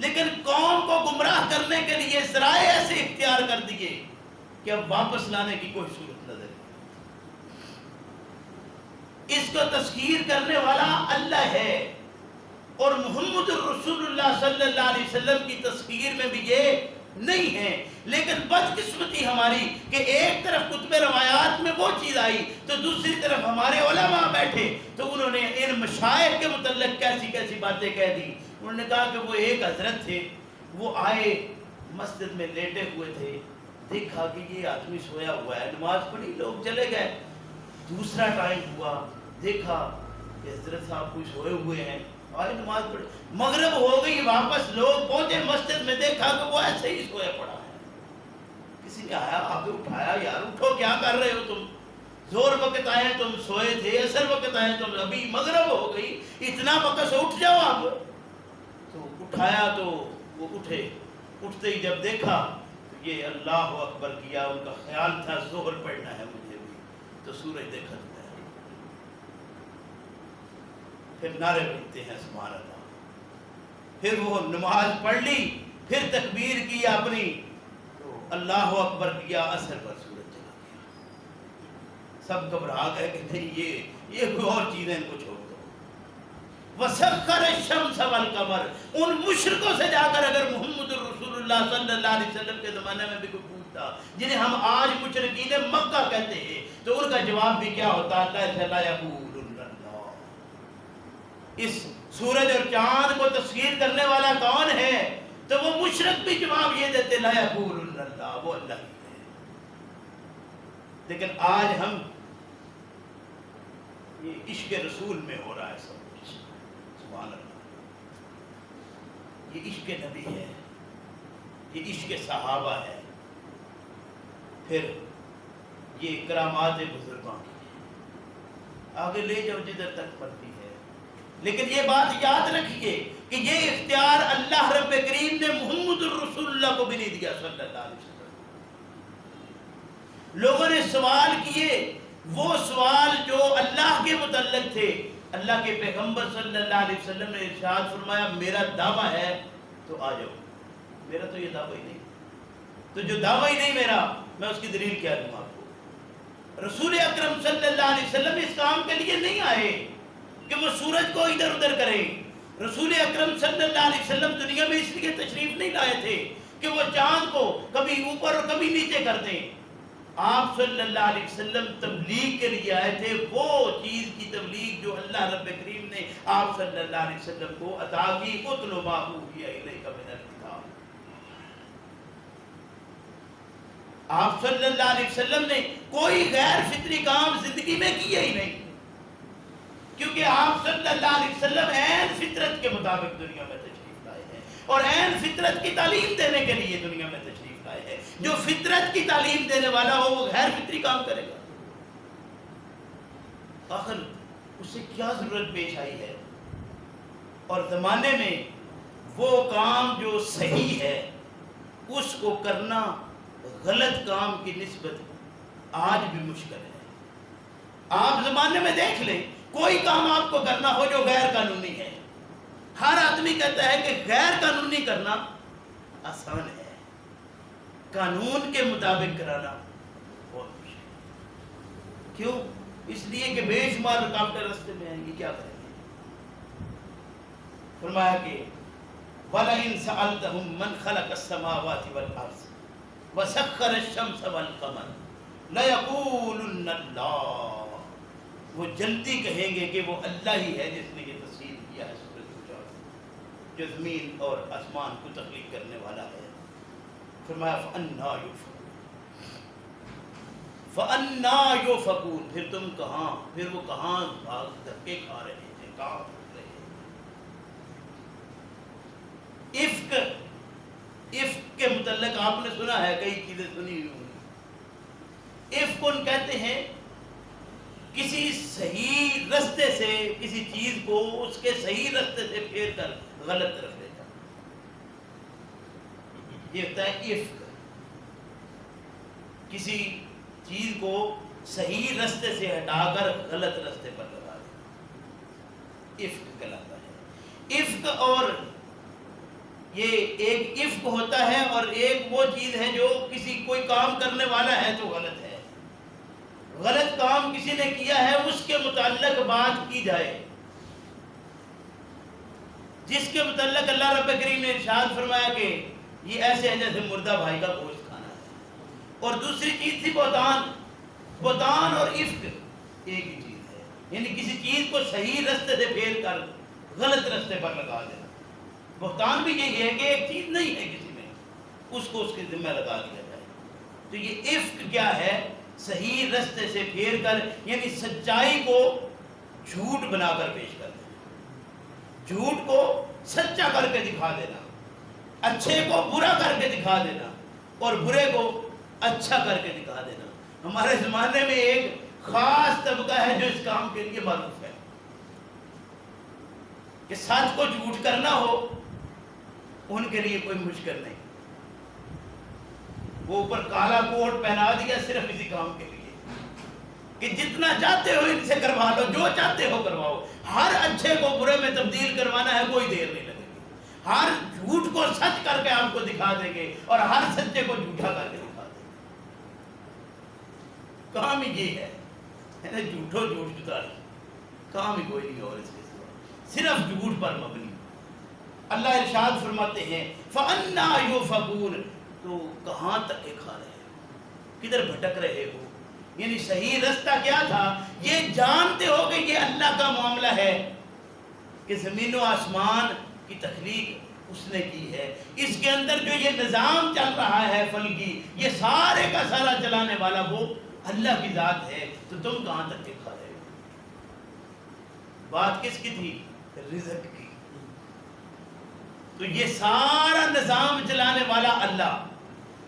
لیکن قوم کو گمراہ کرنے کے لیے ذرائع ایسے اختیار کر دیے کہ اب واپس لانے کی کوئی صورت نظر نہیں۔ اس کو تسخیر کرنے والا اللہ ہے، اور محمد الرسول اللہ صلی اللہ علیہ وسلم کی تسخیر میں بھی یہ نہیں ہے۔ لیکن بدقسمتی ہماری کہ ایک طرف کتب روایات میں وہ چیز آئی تو دوسری طرف ہمارے علماء بیٹھے تو انہوں نے ان مشائخ کے متعلق کیسی کیسی باتیں کہہ دی۔ انہوں نے کہا کہ وہ ایک حضرت تھے، وہ آئے مسجد میں لیٹے ہوئے تھے، دیکھا کہ یہ آدمی سویا ہوا ہے، نماز پڑھی، لوگ چلے گئے۔ دوسرا ٹائم ہوا، دیکھا کہ حضرت صاحب کوئی سوئے ہوئے ہیں، آج نماز پڑھی، مغرب ہو گئی، واپس لوگ پہنچے مسجد میں، دیکھا کہ وہ ایسے ہی سویا پڑا ہے. کسی نے آیا آ کے اٹھایا، یار اٹھو کیا کر رہے ہو تم، زور وقت آئے تم سوئے تھے، اثر وقت آئے تم ابھی مغرب ہو گئی، اتنا وقت سے اٹھ جاؤ آپ. تو اٹھایا تو وہ اٹھے، اٹھتے ہی جب دیکھا تو یہ اللہ اکبر کیا، ان کا خیال تھا ظہر پڑھنا ہے مجھے بھی، تو سورج دیکھا ہے. پھر نعرے پڑھتے ہیں سبحان اللہ، پھر وہ نماز پڑھ لی، پھر تکبیر کی اپنی، اللہ اکبر کیا، اثر پر سورج چلا گیا. سب گھبرا گئے کہ نہیں یہ کوئی اور چیزیں ان کو چھوڑ دو. وَسَخَّرَ الشَّمْسَ وَالْقَمَرَ، ان مشرکوں سے جا کر اگر محمد رسول اللہ صلی اللہ علیہ وسلم کے زمانے میں بھی کوئی پوچھتا، جنہیں ہم آج مشرکین مکہ کہتے ہیں، تو ان کا جواب بھی کیا ہوتا؟ لا یقولن اللہ. اس سورج اور چاند کو تسخیر کرنے والا کون ہے؟ تو وہ مشرک بھی جواب یہ دیتے لا یقولن اللہ، وہ اللہ ہی ہے. لیکن آج ہم یہ عشق رسول میں ہو رہا ہے سب کچھ. سبحان اللہ، یہ عشق نبی ہے، یہ عشق صحابہ ہے، پھر یہ کرامات بزرگوں کی ہے. آگے لے جاؤ جدھر تک پڑتی ہے. لیکن یہ بات یاد رکھیے کہ یہ اختیار اللہ رب کریم نے محمد الرسول اللہ کو بھی نہیں دیا صلی اللہ علیہ وسلم. لوگوں نے سوال کیے، وہ سوال جو اللہ کے متعلق تھے. اللہ کے پیغمبر صلی اللہ علیہ وسلم نے ارشاد فرمایا میرا دعویٰ ہے تو آ جاؤ. میرا تو یہ دعویٰ ہی نہیں، تو جو دعویٰ ہی نہیں میرا، میں اس کی دلیل کیا دوں آپ کو؟ رسول اکرم صلی اللہ علیہ وسلم اس کام کے لیے نہیں آئے کہ وہ سورج کو ادھر ادھر کریں. رسول اکرم صلی اللہ علیہ وسلم دنیا میں اس لیے تشریف نہیں لائے تھے کہ وہ چاند کو کبھی اوپر اور کبھی نیچے کر دیں. آپ صلی اللہ علیہ وسلم تبلیغ کے لیے آئے تھے، وہ چیز کی تبلیغ جو اللہ رب کریم نے آپ صلی اللہ علیہ وسلم کو عطا کی. اتل ما اوحی الیک من الکتاب. آپ صلی اللہ علیہ وسلم نے کوئی غیر فطری کام زندگی میں کیا ہی نہیں، کیونکہ آپ صلی اللہ علیہ وسلم عین فطرت کے مطابق دنیا میں تشریف لائے ہیں اور عین فطرت کی تعلیم دینے کے لیے دنیا میں تشریف لائے ہیں. جو فطرت کی تعلیم دینے والا ہو وہ غیر فطری کام کرے گا؟ آخر اس سے کیا ضرورت پیش آئی ہے؟ اور زمانے میں وہ کام جو صحیح ہے اس کو کرنا غلط کام کی نسبت آج بھی مشکل ہے. آپ زمانے میں دیکھ لیں، کوئی کام آپ کو کرنا ہو جو غیر قانونی ہے، ہر آدمی کہتا ہے کہ غیر قانونی کرنا آسان ہے، قانون کے مطابق کرانا بہت مشکل ہے. کیوں؟ اس لیے کہ بے شمار رکاوٹیں راستے میں آئیں گی، کیا کریں گے؟ فرمایا کہ وَلَئِن سَأَلْتَهُم مَّنْ خَلَقَ السَّمَاوَاتِ وَالْأَرْضَ وَسَخَّرَ الشَّمْسَ وَالْقَمَرَ لَيَقُولُنَّ اللَّهُ. وہ جلدی کہیں گے کہ وہ اللہ ہی ہے جس نے یہ تسخیر کیا ہے سورج کو چاند، جو زمین اور آسمان کو تخلیق کرنے والا ہے. فرمایا فَأَنَّا يُؤْفَكُونَ، فَأَنَّا يُؤْفَكُونَ. پھر تم کہاں، پھر وہ کہاں بھاگ دھکے کھا رہے تھے، کہاں پھر رہے ہیں. عفق کے متعلق آپ نے سنا ہے، کئی چیزیں سنی ہوئی ہوں. عفق ان کہتے ہیں کسی صحیح رستے سے کسی چیز کو اس کے صحیح رستے سے پھیر کر غلط طرف لے جانا، یہ ہوتا ہے عفق. کسی چیز کو صحیح رستے سے ہٹا کر غلط رستے پر لگا دینا، عفق کہلاتا ہے. عفق اور یہ ایک عفق ہوتا ہے اور ایک وہ چیز ہے جو کسی کوئی کام کرنے والا ہے تو غلط ہے، غلط کام کسی نے کیا ہے اس کے متعلق بات کی جائے جس کے متعلق اللہ رب کریم نے ارشاد فرمایا کہ یہ ایسے ہے جیسے مردہ بھائی کا گوشت کھانا ہے. اور دوسری چیز تھی بہتان. بہتان اور عفق ایک ہی چیز ہے، یعنی کسی چیز کو صحیح رستے سے پھیر کر غلط رستے پر لگا دینا. بہتان بھی یہی ہے کہ ایک چیز نہیں ہے کسی میں، اس کو اس کے ذمہ لگا دیا جائے. تو یہ عفق کیا ہے؟ صحیح رستے سے پھیر کر، یعنی سچائی کو جھوٹ بنا کر پیش کر دینا. جھوٹ کو سچا کر کے دکھا دینا، اچھے کو برا کر کے دکھا دینا اور برے کو اچھا کر کے دکھا دینا۔ ہمارے زمانے میں ایک خاص طبقہ ہے جو اس کام کے لیے معروف ہے کہ سچ کو جھوٹ کرنا ہو ان کے لیے کوئی مشکل نہیں، وہ اوپر کالا کوٹ پہنا دیا صرف اسی کام کے لیے کہ جتنا چاہتے ہو ان سے کروا لو، جو چاہتے ہو کرواؤ۔ ہر اچھے کو برے میں تبدیل کروانا ہے، کوئی دیر نہیں لگے گی۔ ہر جھوٹ کو سچ کر کے آپ کو دکھا دیں گے اور ہر سچے کو جھوٹا کر کے دکھا دیں گے۔ کام ہی یہ ہے، جھوٹو جھوٹ جتائی، کام ہی کوئی نہیں اور اس کے سوا، صرف جھوٹ پر مبنی۔ اللہ ارشاد فرماتے ہیں فَأَنَّا يُؤْفَكُونَ، تو کہاں تک کے کھا رہے ہو، کدھر بھٹک رہے ہو؟ یعنی صحیح رستہ کیا تھا؟ یہ جانتے ہو کہ یہ اللہ کا معاملہ ہے کہ زمین و آسمان کی تخلیق اس نے کی ہے، اس کے اندر جو یہ نظام چل رہا ہے فلکی، یہ سارے کا سارا چلانے والا وہ اللہ کی ذات ہے، تو تم کہاں تک کے کھا رہے ہو؟ بات کس کی تھی؟ رزق کی۔ تو یہ سارا نظام چلانے والا اللہ،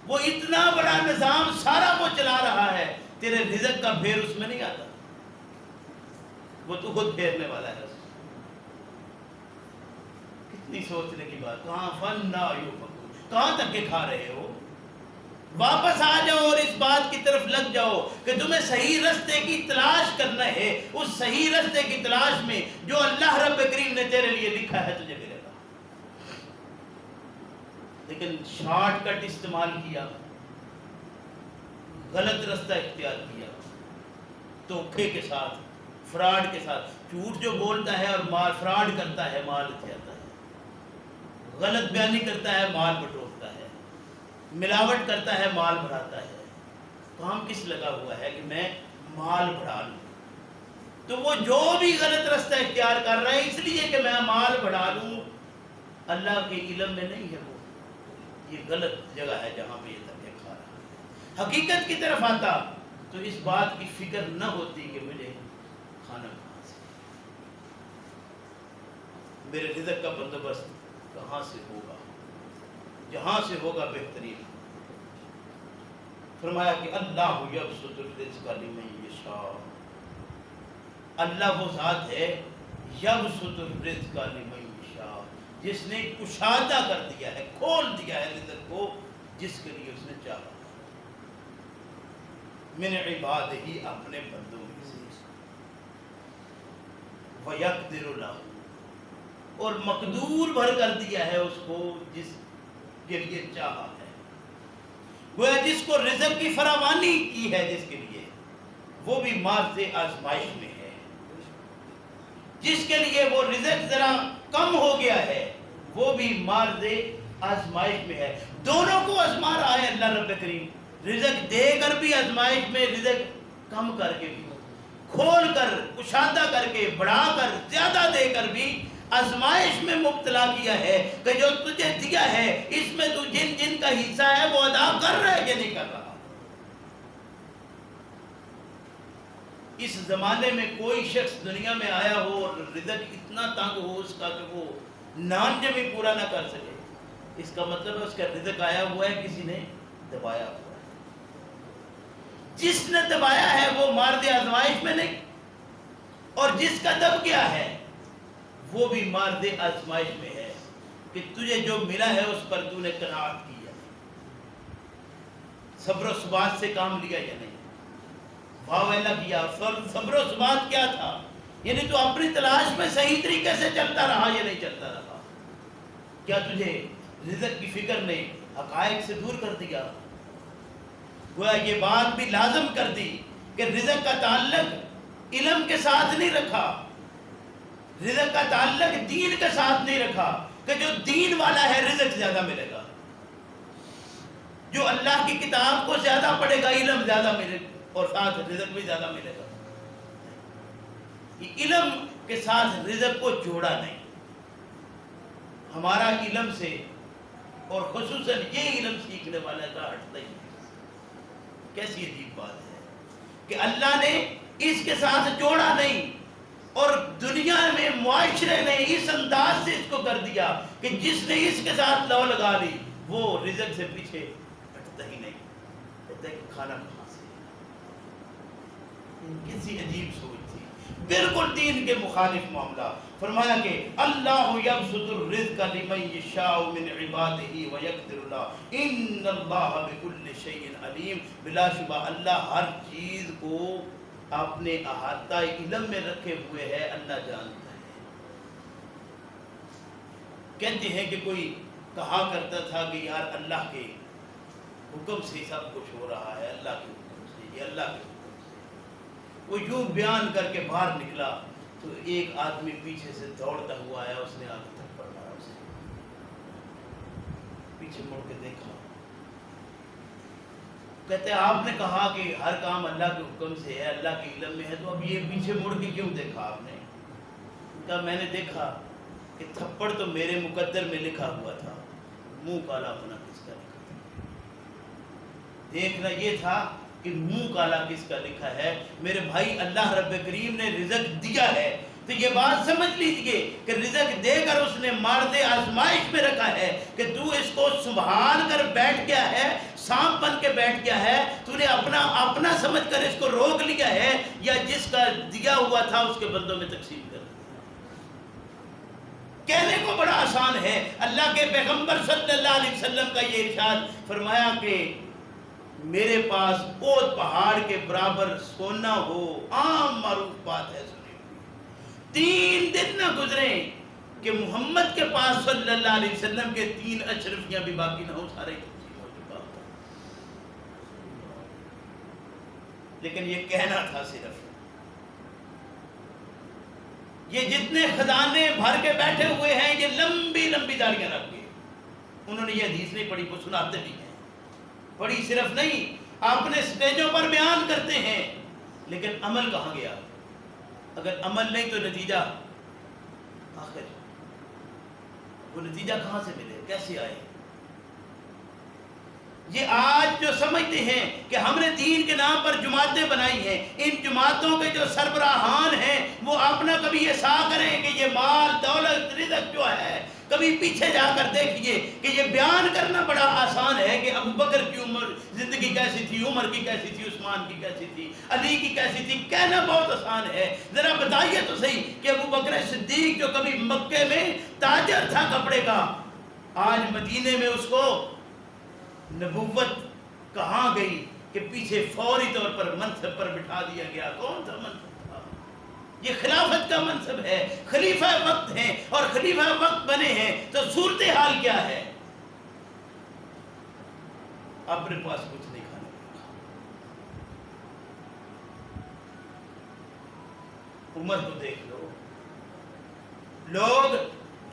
وہ اتنا بڑا نظام سارا وہ چلا رہا ہے، تیرے رزق کا پھیر اس میں نہیں آتا، وہ تو خود پھیرنے والا ہے۔ کتنی سوچنے کی بات۔ کہاں فَأَنَّا يُؤْفَكُونَ، کہاں تک کے کھا رہے ہو؟ واپس آ جاؤ اور اس بات کی طرف لگ جاؤ کہ تمہیں صحیح رستے کی تلاش کرنا ہے، اس صحیح رستے کی تلاش میں جو اللہ رب کریم نے تیرے لیے لکھا ہے تجھے ملے گا۔ لیکن شارٹ کٹ استعمال کیا، غلط رستہ اختیار کیا، دھوکے کے ساتھ، فراڈ کے ساتھ، جھوٹ جو بولتا ہے اور مال فراڈ کرتا ہے، مال جاتا ہے، غلط بیانی کرتا ہے، مال بٹورتا ہے، ملاوٹ کرتا ہے، مال بڑھاتا ہے۔ کام کس لگا ہوا ہے کہ میں مال بڑھا لوں؟ تو وہ جو بھی غلط رستہ اختیار کر رہا ہے اس لیے کہ میں مال بڑھا لوں، اللہ کے علم میں نہیں ہے، وہ یہ غلط جگہ ہے جہاں پہ یہ دھکے کھا رہا ہے۔ حقیقت کی طرف آتا تو اس بات کی فکر نہ ہوتی کہ مجھے کھانا کہاں سے، میرے رزق کا بندوبست کہاں سے ہوگا، جہاں سے ہوگا بہترین۔ فرمایا کہ اللہ یبسط الرزق لمن یشاء، اللہ وہ ذات ہے یبسط الرزق لمن یشاء، جس نے کشادہ کر دیا ہے، کھول دیا ہے رزق کو جس کے لیے اس نے چاہا، من عبادہ ہی، اپنے بندوں میں سے، وَيَقْدِرُ لَهُ، اور مقدور بھر کر دیا ہے اس کو جس کے لیے چاہا ہے۔ گویا جس کو رزق کی فراوانی کی ہے جس کے لیے، وہ بھی مارز آزمائش میں ہے۔ جس کے لیے وہ رزق ذرا کم ہو گیا ہے وہ بھی مارز آزمائش میں ہے۔ دونوں کو آزما رہا ہے اللہ رب کریم، رزق دے کر بھی آزمائش میں، رزق کم کر کے بھی، کھول کر، کشادہ کر کے، بڑھا کر، زیادہ دے کر بھی آزمائش میں مبتلا کیا ہے کہ جو تجھے دیا ہے اس میں تو جن جن کا حصہ ہے وہ ادا کر رہا ہے یا نہیں کر رہا۔ اس زمانے میں کوئی شخص دنیا میں آیا ہو اور رزق اتنا تنگ ہو اس کا کہ وہ نان جمی پورا نہ کر سکے، اس کا مطلب ہے اس کا رزق آیا ہوا ہے کسی نے دبایا ہوا ہے۔ جس نے دبایا ہے وہ مارد آزمائش میں نہیں، اور جس کا دب گیا ہے وہ بھی مارد آزمائش میں ہے کہ تجھے جو ملا ہے اس پر تو نے قناعت کی ہے، صبر و ثبات سے کام لیا یا نہیں، واویلا کیا۔ صبر و ثبات کیا تھا؟ یعنی تو اپنی تلاش میں صحیح طریقے سے چلتا رہا یا نہیں چلتا رہا؟ کیا تجھے رزق کی فکر نے حقائق سے دور کر دیا؟ گویا یہ بات بھی لازم کر دی کہ رزق کا تعلق علم کے ساتھ نہیں رکھا، رزق کا تعلق دین کے ساتھ نہیں رکھا کہ جو دین والا ہے رزق زیادہ ملے گا، جو اللہ کی کتاب کو زیادہ پڑھے گا علم زیادہ ملے گا اور ساتھ رزق بھی زیادہ ملے گا۔ یہ علم کے ساتھ رزق کو جوڑا نہیں۔ ہمارا علم سے اور خصوصاً یہ علم سیکھنے والا کا ہٹتا ہی نہیں۔ کیسی عجیب بات ہے کہ اللہ نے اس کے ساتھ جوڑا نہیں، اور دنیا میں معاشرے نے اس انداز سے اس کو کر دیا کہ جس نے اس کے ساتھ لو لگا لی وہ رزق سے پیچھے ہٹتا ہی نہیں، کہتا ہے کہ کھانا کہاں سے، کسی عجیب سوچ تھی، بالکل دین کے مخالف معاملہ۔ فرمایا کہ اللہ یبسط الرزق لمن یشاء من عبادہ ویقدر له ان اللہ بکل شیء علیم، بلا شبہ اللہ ہر چیز کو اپنے احاطہ علم میں رکھے ہوئے ہے، اللہ جانتا ہے۔ کہتے ہیں کہ کوئی کہا کرتا تھا کہ یار اللہ کے حکم سے سب کچھ ہو رہا ہے، اللہ کے حکم سے، یہ اللہ کے حکم سے۔ وہ یوں بیان کر کے باہر نکلا تو ایک آدمی پیچھے سے دوڑتا ہوا آیا، اس نے آ کے تھپڑ مارا اسے، پیچھے مڑ کے دیکھا، کہتے ہیں آپ نے کہا کہ ہر کام اللہ کے حکم سے ہے، اللہ کے علم میں ہے، تو اب یہ پیچھے مڑ کے کیوں دیکھا آپ نے؟ کہا میں نے دیکھا کہ تھپڑ تو میرے مقدر میں لکھا ہوا تھا، منہ کالا ہونا کس کا لکھا تھا؟ دیکھنا یہ تھا کہ منہ کالا کس کا لکھا ہے۔ میرے بھائی اللہ رب کریم نے رزق دیا ہے تو یہ بات سمجھ لیجئے کہ رزق دے کر اس نے مارد آزمائش میں رکھا ہے کہ تو اس کو سنبھال کر بیٹھ گیا ہے، سانپ بن کے بیٹھ گیا ہے، تو نے اپنا سمجھ کر اس کو روک لیا ہے، یا جس کا دیا ہوا تھا اس کے بندوں میں تقسیم کر دیا۔ کہنے کو بڑا آسان ہے، اللہ کے پیغمبر صلی اللہ علیہ وسلم کا یہ ارشاد فرمایا کہ میرے پاس بہت پہاڑ کے برابر سونا ہو، عام معروف بات ہے، سنی ہوئی، 3 دن نہ گزرے کہ محمد کے پاس صلی اللہ علیہ وسلم کے 3 اشرفیاں بھی باقی نہ ہو، سارے تقسیم ہو چکا ہوتا۔ لیکن یہ کہنا تھا صرف، یہ جتنے خزانے بھر کے بیٹھے ہوئے ہیں یہ لمبی لمبی داڑیاں رکھ کے، انہوں نے یہ حدیث نہیں پڑھی، وہ سناتے بھی ہیں، پڑھی صرف نہیں، اپنے سٹیجوں پر بیان کرتے ہیں، لیکن عمل کہاں گیا؟ اگر عمل نہیں تو نتیجہ آخر وہ نتیجہ کہاں سے ملے، کیسے آئے؟ یہ آج جو سمجھتے ہیں کہ ہم نے دین کے نام پر جماعتیں بنائی ہیں، ان جماعتوں کے جو سربراہان ہیں وہ اپنا کبھی یہ سا کریں کہ یہ مال دولت رزق جو ہے، کبھی پیچھے جا کر دیکھیے کہ یہ بیان کرنا بڑا آسان ہے کہ ابو بکر کی عمر زندگی کیسی تھی، عمر کی کیسی تھی، عثمان کی کیسی تھی، علی کی کیسی تھی، کہنا بہت آسان ہے۔ ذرا بتائیے تو صحیح کہ ابو بکر صدیق جو کبھی مکے میں تاجر تھا کپڑے کا، آج مدینے میں اس کو نبوت کہاں گئی کہ پیچھے فوری طور پر منصب پر بٹھا دیا گیا؟ کون سا منصب تھا؟ یہ خلافت کا منصب ہے، خلیفہ وقت ہیں، اور خلیفہ وقت بنے ہیں تو صورتحال کیا ہے؟ اپنے پاس کچھ نہیں کھانے کو رکھا۔ عمر کو دیکھ لو، لوگ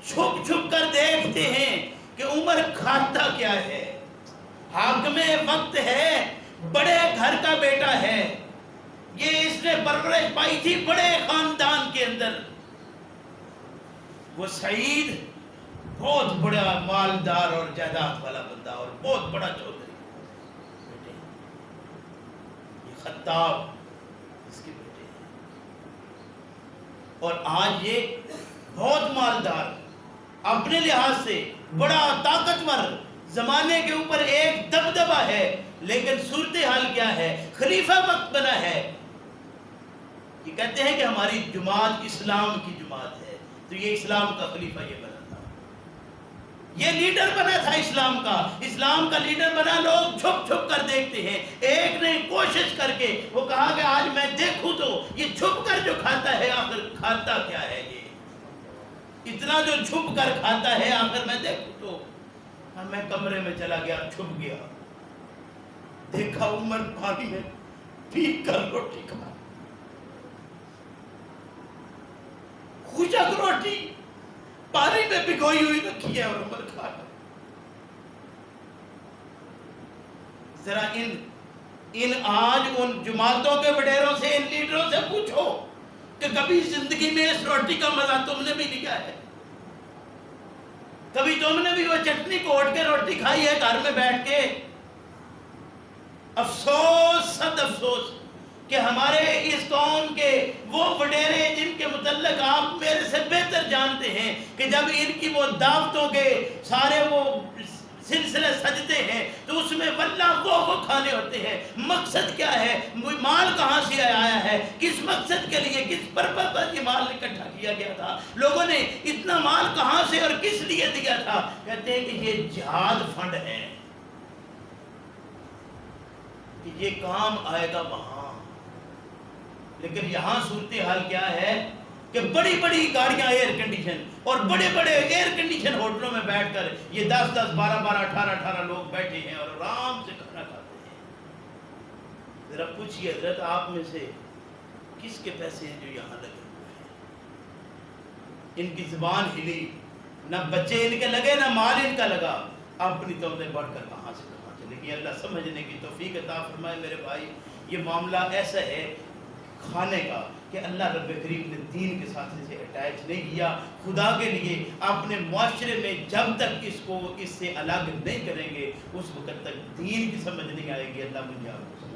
چھپ چھپ کر دیکھتے ہیں کہ عمر کھاتا کیا ہے، حاکم وقت ہے، بڑے گھر کا بیٹا ہے، یہ اس نے پرورش پائی تھی بڑے خاندان کے اندر، وہ سعید بہت بڑا مالدار اور جائیداد والا بندہ اور بہت بڑا چودھری بیٹے، یہ خطاب اس کے بیٹے ہیں، اور آج یہ بہت مالدار، اپنے لحاظ سے بڑا طاقتور، زمانے کے اوپر ایک دبدبہ ہے، لیکن صورتحال کیا ہے؟ خلیفہ وقت بنا ہے۔ یہ کہتے ہیں کہ ہماری جماعت اسلام کی جماعت ہے، تو یہ اسلام کا خلیفہ یہ بنا تھا، یہ لیڈر بنا تھا اسلام کا، اسلام کا لیڈر بنا، لوگ چھپ چھپ کر دیکھتے ہیں۔ ایک نے کوشش کر کے وہ کہا کہ آج میں دیکھوں تو یہ چھپ کر جو کھاتا ہے آخر کھاتا کیا ہے، یہ اتنا جو چھپ کر کھاتا ہے آخر میں دیکھوں تو۔ میں کمرے میں چلا گیا، چھپ گیا، دیکھا عمر پانی میں پھینک کر روٹی کھا، خشک روٹی پانی میں بھگوئی ہوئی رکھی ہے اور عمر کھا رہا۔ ذرا ان آج ان جماعتوں کے وڈیروں سے، ان لیڈروں سے پوچھو کہ کبھی زندگی میں اس روٹی کا مزہ تم نے بھی لیا ہے؟ کبھی تم نے بھی وہ چٹنی کوٹ کے روٹی کھائی ہے گھر میں بیٹھ کے؟ افسوس، صد افسوس کہ ہمارے اس قوم کے وہ وڈیرے جن کے متعلق آپ میرے سے بہتر جانتے ہیں کہ جب ان کی وہ دعوتوں کے سارے وہ سلسلے سجتے ہیں تو اس میں واللہ وہ کھانے ہوتے ہیں. مقصد کیا ہے؟ مال کہاں سے آیا ہے؟ کس مقصد کے لیے، کس پرپس پر یہ مال اکٹھا کیا گیا تھا؟ لوگوں نے اتنا مال کہاں سے اور کس لیے دیا تھا؟ کہتے ہیں کہ یہ جہاد فنڈ ہے، کہ یہ کام آئے گا وہاں. لیکن یہاں صورتحال کیا ہے کہ بڑی بڑی گاڑیاں ایئر کنڈیشن اور بڑے بڑے ایئر کنڈیشن ہوٹلوں میں بیٹھ کر یہ 10 12 18 لوگ بیٹھے ہیں اور آرام سے کھانا کھاتے ہیں. ذرا پوچھئے حضرت آپ میں سے کس کے پیسے ہیں جو یہاں لگے ہوئے ہیں؟ ان کی زبان ہلی، نہ بچے ان کے لگے نہ مال ان کا لگا. اپنی توبہ بڑھ کر کہاں سے کہاں چلے گی. اللہ سمجھنے کی توفیق عطا فرمائے میرے بھائی. یہ معاملہ ایسا ہے کھانے کا کہ اللہ رب کریم نے دین کے ساتھ اسے اٹیچ نہیں کیا. خدا کے لیے اپنے معاشرے میں جب تک اس کو اس سے الگ نہیں کریں گے اس وقت تک دین کی سمجھ نہیں آئے گی. اللہ مجھے آپ کو